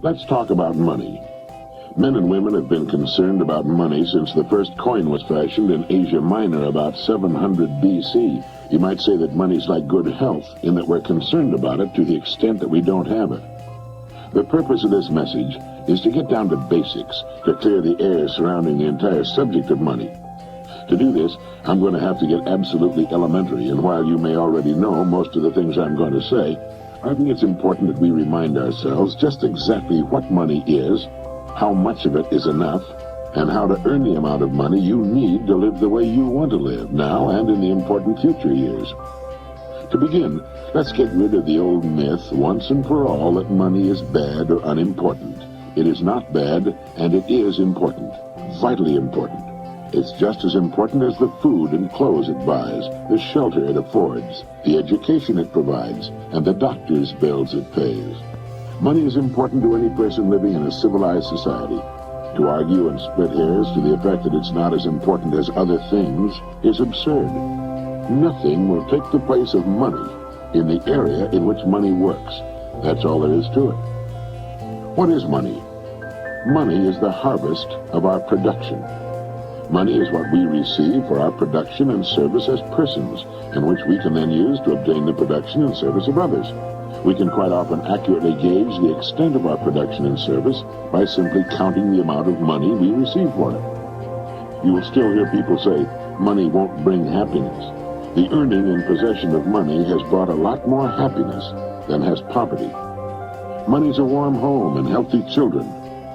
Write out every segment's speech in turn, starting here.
Let's talk about money. Men and women have been concerned about money since the first coin was fashioned in Asia Minor about 700 BC. You might say that money's like good health, in that we're concerned about it to the extent that we don't have it. The purpose of this message is to get down to basics, to clear the air surrounding the entire subject of money. To do this, I'm going to have to get absolutely elementary, and while you may already know most of the things I'm going to say, I think it's important that we remind ourselves just exactly what money is, how much of it is enough, and how to earn the amount of money you need to live the way you want to live, now and in the important future years. To begin, let's get rid of the old myth, once and for all, that money is bad or unimportant. It is not bad, and it is important, vitally important. It's just as important as the food and clothes it buys, the shelter it affords, the education it provides, and the doctor's bills it pays. Money is important to any person living in a civilized society. To argue and split hairs to the effect that it's not as important as other things is absurd. Nothing will take the place of money in the area in which money works. That's all there is to it. What is money? Money is the harvest of our production. Money is what we receive for our production and service as persons, and which we can then use to obtain the production and service of others. We can quite often accurately gauge the extent of our production and service by simply counting the amount of money we receive for it. You will still hear people say, money won't bring happiness. The earning and possession of money has brought a lot more happiness than has poverty. Money's a warm home and healthy children.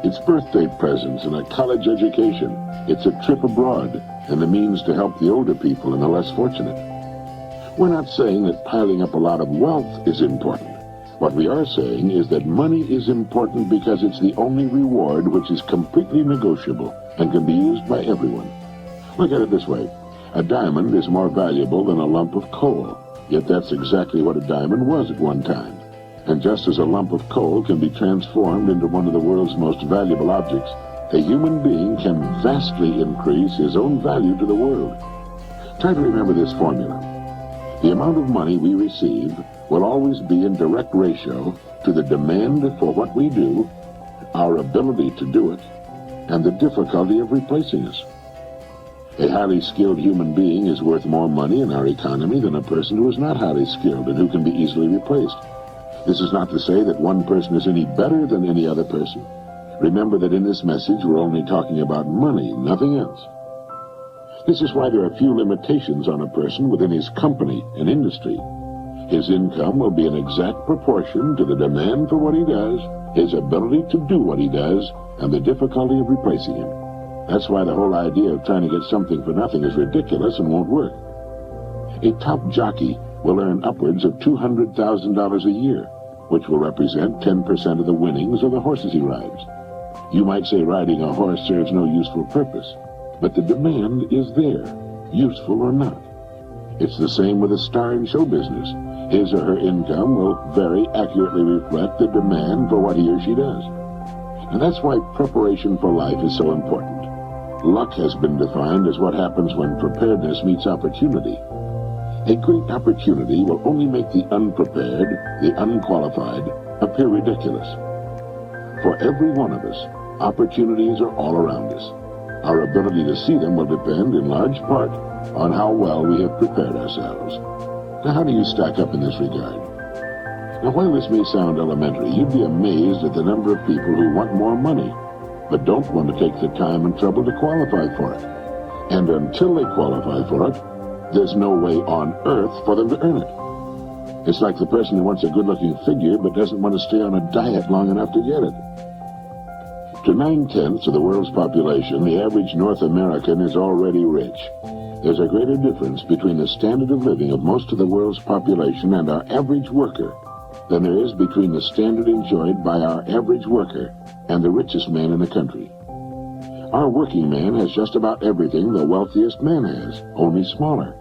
It's birthday presents and a college education. It's a trip abroad and the means to help the older people and the less fortunate. We're not saying that piling up a lot of wealth is important. What we are saying is that money is important because it's the only reward which is completely negotiable and can be used by everyone. Look at it this way. A diamond is more valuable than a lump of coal, yet that's exactly what a diamond was at one time. And just as a lump of coal can be transformed into one of the world's most valuable objects, a human being can vastly increase his own value to the world. Try to remember this formula. The amount of money we receive will always be in direct ratio to the demand for what we do, our ability to do it, and the difficulty of replacing us. A highly skilled human being is worth more money in our economy than a person who is not highly skilled and who can be easily replaced. This is not to say that one person is any better than any other person. Remember that in this message we're only talking about money, nothing else. This is why there are few limitations on a person within his company and industry. His income will be in exact proportion to the demand for what he does, his ability to do what he does, and the difficulty of replacing him. That's why the whole idea of trying to get something for nothing is ridiculous and won't work. A top jockey will earn upwards of $200,000 a year, which will represent 10% of the winnings of the horses he rides. You might say riding a horse serves no useful purpose, but the demand is there, useful or not. It's the same with a star in show business. His or her income will very accurately reflect the demand for what he or she does. And that's why preparation for life is so important. Luck has been defined as what happens when preparedness meets opportunity. A great opportunity will only make the unprepared, the unqualified, appear ridiculous. For every one of us, opportunities are all around us. Our ability to see them will depend in large part on how well we have prepared ourselves. Now, how do you stack up in this regard? Now, while this may sound elementary, you'd be amazed at the number of people who want more money, but don't want to take the time and trouble to qualify for it. And until they qualify for it, there's no way on earth for them to earn it. It's like the person who wants a good-looking figure but doesn't want to stay on a diet long enough to get it. To 9/10 of the world's population, the average North American is already rich. There's a greater difference between the standard of living of most of the world's population and our average worker than there is between the standard enjoyed by our average worker and the richest man in the country. Our working man has just about everything the wealthiest man has, only smaller.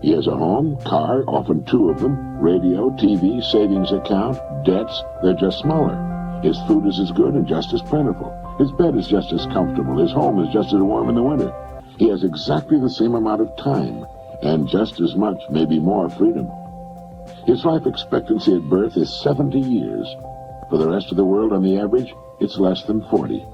He has a home, car, often two of them, radio, TV, savings account, debts. They're just smaller. His food is as good and just as plentiful. His bed is just as comfortable. His home is just as warm in the winter. He has exactly the same amount of time and just as much, maybe more, freedom. His life expectancy at birth is 70 years. For the rest of the world, on the average, it's less than 40.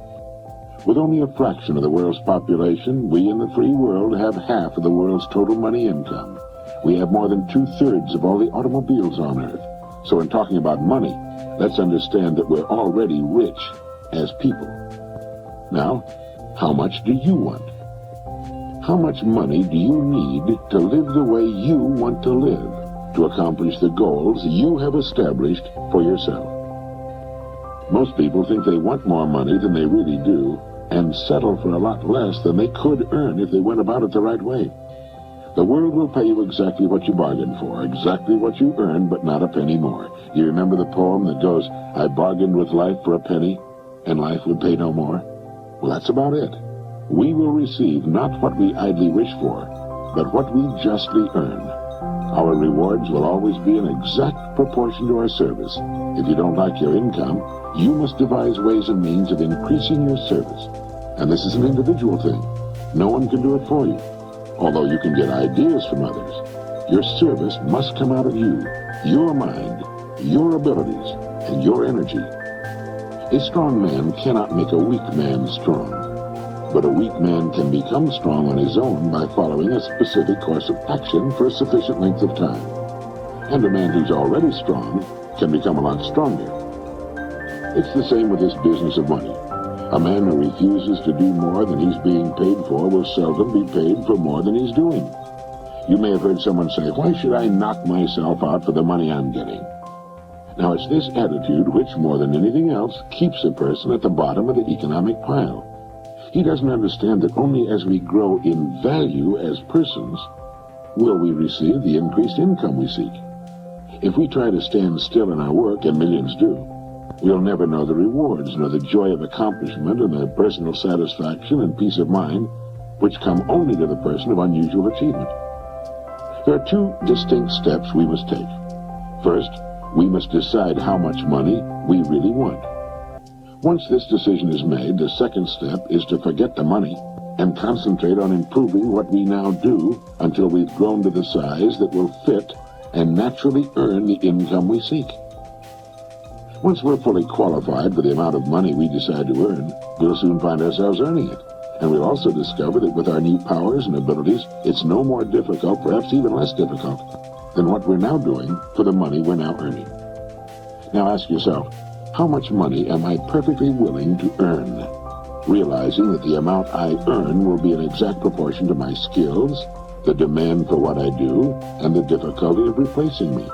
With only a fraction of the world's population, we in the free world have half of the world's total money income. We have more than 2/3 of all the automobiles on Earth. So in talking about money, let's understand that we're already rich as people. Now, how much do you want? How much money do you need to live the way you want to live, to accomplish the goals you have established for yourself? Most people think they want more money than they really do, and settle for a lot less than they could earn if they went about it the right way. The world will pay you exactly what you bargained for, exactly what you earned, but not a penny more. You remember the poem that goes, "I bargained with life for a penny, and life would pay no more"? Well, that's about it. We will receive not what we idly wish for, but what we justly earn. Our rewards will always be in exact proportion to our service. If you don't like your income, you must devise ways and means of increasing your service. And this is an individual thing. No one can do it for you. Although you can get ideas from others, your service must come out of you, your mind, your abilities, and your energy. A strong man cannot make a weak man strong, but a weak man can become strong on his own by following a specific course of action for a sufficient length of time. And a man who's already strong can become a lot stronger. It's the same with this business of money. A man who refuses to do more than he's being paid for will seldom be paid for more than he's doing. You may have heard someone say, "Why should I knock myself out for the money I'm getting?" Now, it's this attitude which, more than anything else, keeps a person at the bottom of the economic pile. He doesn't understand that only as we grow in value as persons will we receive the increased income we seek. If we try to stand still in our work, and millions do, we'll never know the rewards, nor the joy of accomplishment, and the personal satisfaction and peace of mind which come only to the person of unusual achievement. There are two distinct steps we must take. First, we must decide how much money we really want. Once this decision is made, the second step is to forget the money and concentrate on improving what we now do until we've grown to the size that will fit and naturally earn the income we seek. Once we're fully qualified for the amount of money we decide to earn, we'll soon find ourselves earning it. And we'll also discover that with our new powers and abilities, it's no more difficult, perhaps even less difficult, than what we're now doing for the money we're now earning. Now ask yourself, how much money am I perfectly willing to earn? Realizing that the amount I earn will be in exact proportion to my skills, the demand for what I do, and the difficulty of replacing me.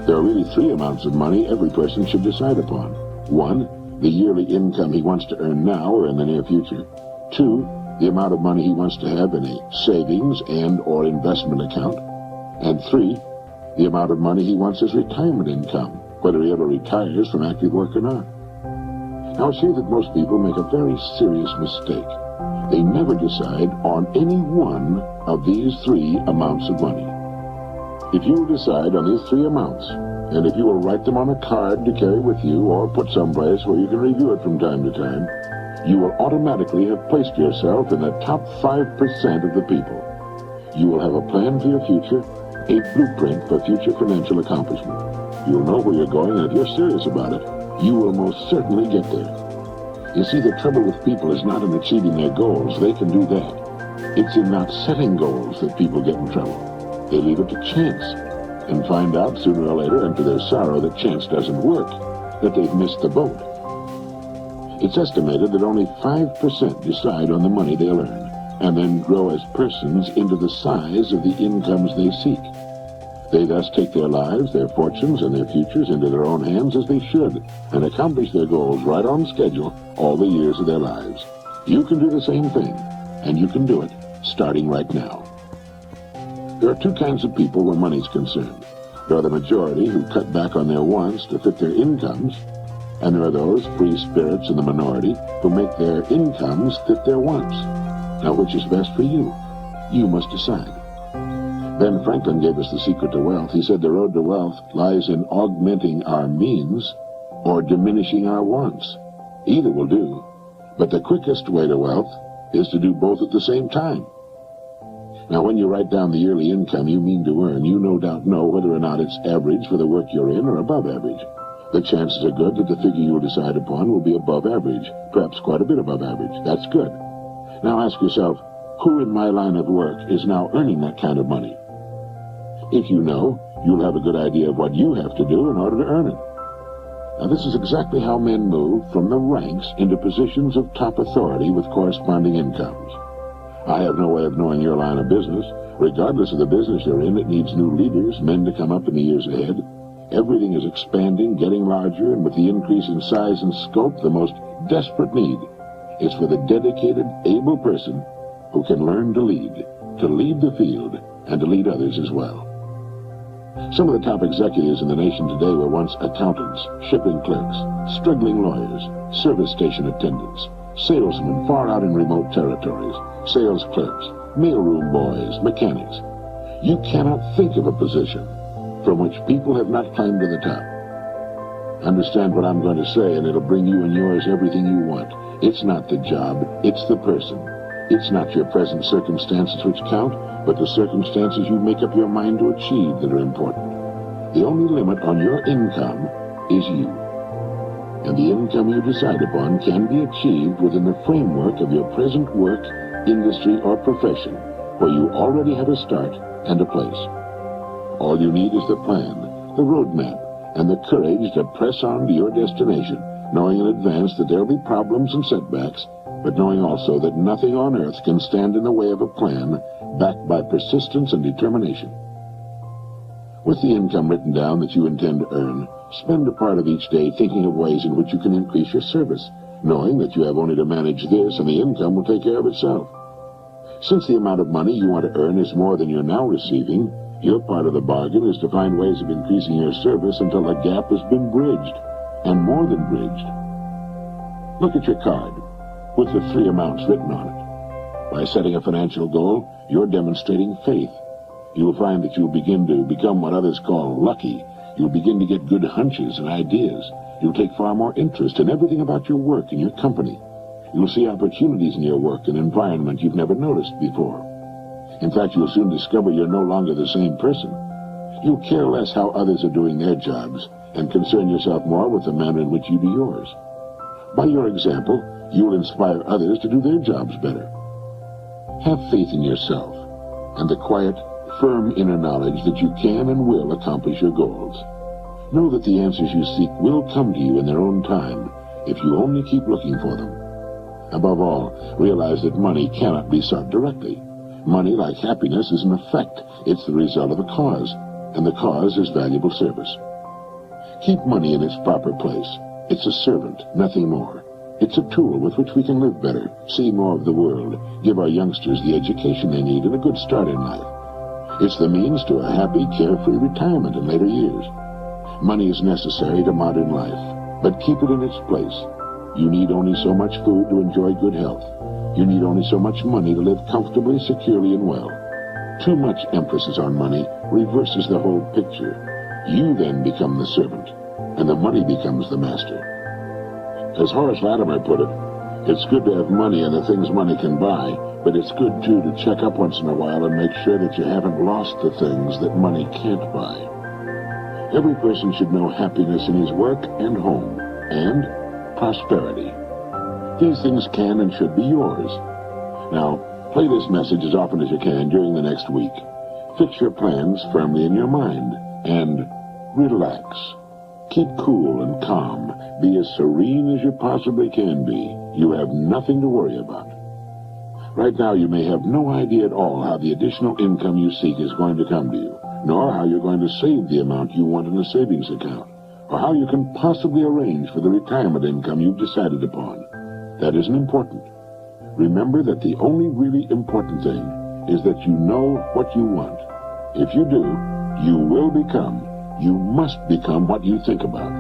There are really three amounts of money every person should decide upon. One, the yearly income he wants to earn now or in the near future. Two, the amount of money he wants to have in a savings and or investment account. And three, the amount of money he wants as retirement income, whether he ever retires from active work or not. Now, I see that most people make a very serious mistake. They never decide on any one of these three amounts of money. If you will decide on these three amounts, and if you will write them on a card to carry with you or put someplace where you can review it from time to time, you will automatically have placed yourself in the top 5% of the people. You will have a plan for your future, a blueprint for future financial accomplishment. You'll know where you're going, and if you're serious about it, you will most certainly get there. You see, the trouble with people is not in achieving their goals. They can do that. It's in not setting goals that people get in trouble. They leave it to chance and find out sooner or later, and to their sorrow, that chance doesn't work, that they've missed the boat. It's estimated that only 5% decide on the money they'll earn, and then grow as persons into the size of the incomes they seek. They thus take their lives, their fortunes, and their futures into their own hands as they should, and accomplish their goals right on schedule all the years of their lives. You can do the same thing, and you can do it starting right now. There are two kinds of people where money's concerned. There are the majority who cut back on their wants to fit their incomes, and there are those free spirits in the minority who make their incomes fit their wants. Now, which is best for you? You must decide. Ben Franklin gave us the secret to wealth. He said the road to wealth lies in augmenting our means or diminishing our wants. Either will do, but the quickest way to wealth is to do both at the same time. Now, when you write down the yearly income you mean to earn, you no doubt know whether or not it's average for the work you're in or above average. The chances are good that the figure you'll decide upon will be above average, perhaps quite a bit above average. That's good. Now ask yourself, who in my line of work is now earning that kind of money? If you know, you'll have a good idea of what you have to do in order to earn it. Now, this is exactly how men move from the ranks into positions of top authority with corresponding incomes. I have no way of knowing your line of business. Regardless of the business you're in, it needs new leaders, men to come up in the years ahead. Everything is expanding, getting larger, and with the increase in size and scope, the most desperate need is for the dedicated, able person who can learn to lead the field, and to lead others as well. Some of the top executives in the nation today were once accountants, shipping clerks, struggling lawyers, service station attendants, salesmen far out in remote territories, sales clerks, mailroom boys, mechanics. You cannot think of a position from which people have not climbed to the top. Understand what I'm going to say, and it'll bring you and yours everything you want. It's not the job, it's the person. It's not your present circumstances which count, but the circumstances you make up your mind to achieve that are important. The only limit on your income is you. And the income you decide upon can be achieved within the framework of your present work, industry, or profession, where you already have a start and a place. All you need is the plan, the roadmap, and the courage to press on to your destination, knowing in advance that there will be problems and setbacks, but knowing also that nothing on earth can stand in the way of a plan backed by persistence and determination. With the income written down that you intend to earn, spend a part of each day thinking of ways in which you can increase your service, knowing that you have only to manage this and the income will take care of itself. Since the amount of money you want to earn is more than you're now receiving, your part of the bargain is to find ways of increasing your service until the gap has been bridged, and more than bridged. Look at your card, with the 3 amounts written on it. By setting a financial goal, you're demonstrating faith. You'll find that you'll begin to become what others call lucky. You'll begin to get good hunches and ideas. You'll take far more interest in everything about your work and your company. You'll see opportunities in your work and environment you've never noticed before. In fact, you'll soon discover you're no longer the same person. You'll care less how others are doing their jobs and concern yourself more with the manner in which you do yours. By your example, you'll inspire others to do their jobs better. Have faith in yourself and the quiet, firm inner knowledge that you can and will accomplish your goals. Know that the answers you seek will come to you in their own time if you only keep looking for them. Above all, realize that money cannot be sought directly. Money, like happiness, is an effect. It's the result of a cause, and the cause is valuable service. Keep money in its proper place. It's a servant, nothing more. It's a tool with which we can live better, see more of the world, give our youngsters the education they need and a good start in life. It's the means to a happy, carefree retirement in later years. Money is necessary to modern life, but keep it in its place. You need only so much food to enjoy good health. You need only so much money to live comfortably, securely, and well. Too much emphasis on money reverses the whole picture. You then become the servant, and the money becomes the master. As Horace Latimer put it, it's good to have money and the things money can buy, but it's good, too, to check up once in a while and make sure that you haven't lost the things that money can't buy. Every person should know happiness in his work and home, and prosperity. These things can and should be yours. Now, play this message as often as you can during the next week. Fix your plans firmly in your mind, and relax. Keep cool and calm. Be as serene as you possibly can be. You have nothing to worry about. Right now, you may have no idea at all how the additional income you seek is going to come to you, nor how you're going to save the amount you want in a savings account, or how you can possibly arrange for the retirement income you've decided upon. That isn't important. Remember that the only really important thing is that you know what you want. If you do, you will become, you must become what you think about.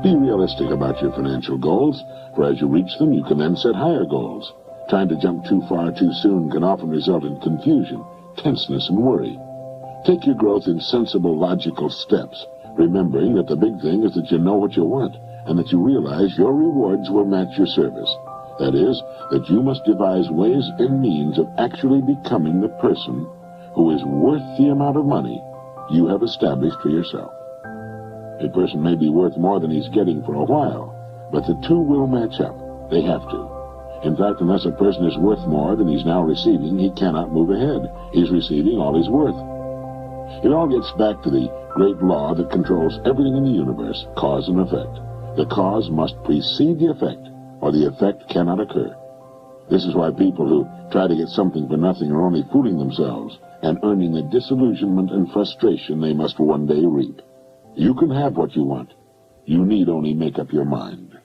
Be realistic about your financial goals, for as you reach them, you can then set higher goals. Trying to jump too far too soon can often result in confusion, tenseness, and worry. Take your growth in sensible, logical steps, remembering that the big thing is that you know what you want, and that you realize your rewards will match your service. That is, that you must devise ways and means of actually becoming the person who is worth the amount of money you have established for yourself. A person may be worth more than he's getting for a while, but the two will match up. They have to. In fact, unless a person is worth more than he's now receiving, he cannot move ahead. He's receiving all he's worth. It all gets back to the great law that controls everything in the universe, cause and effect. The cause must precede the effect, or the effect cannot occur. This is why people who try to get something for nothing are only fooling themselves and earning the disillusionment and frustration they must one day reap. You can have what you want. You need only make up your mind.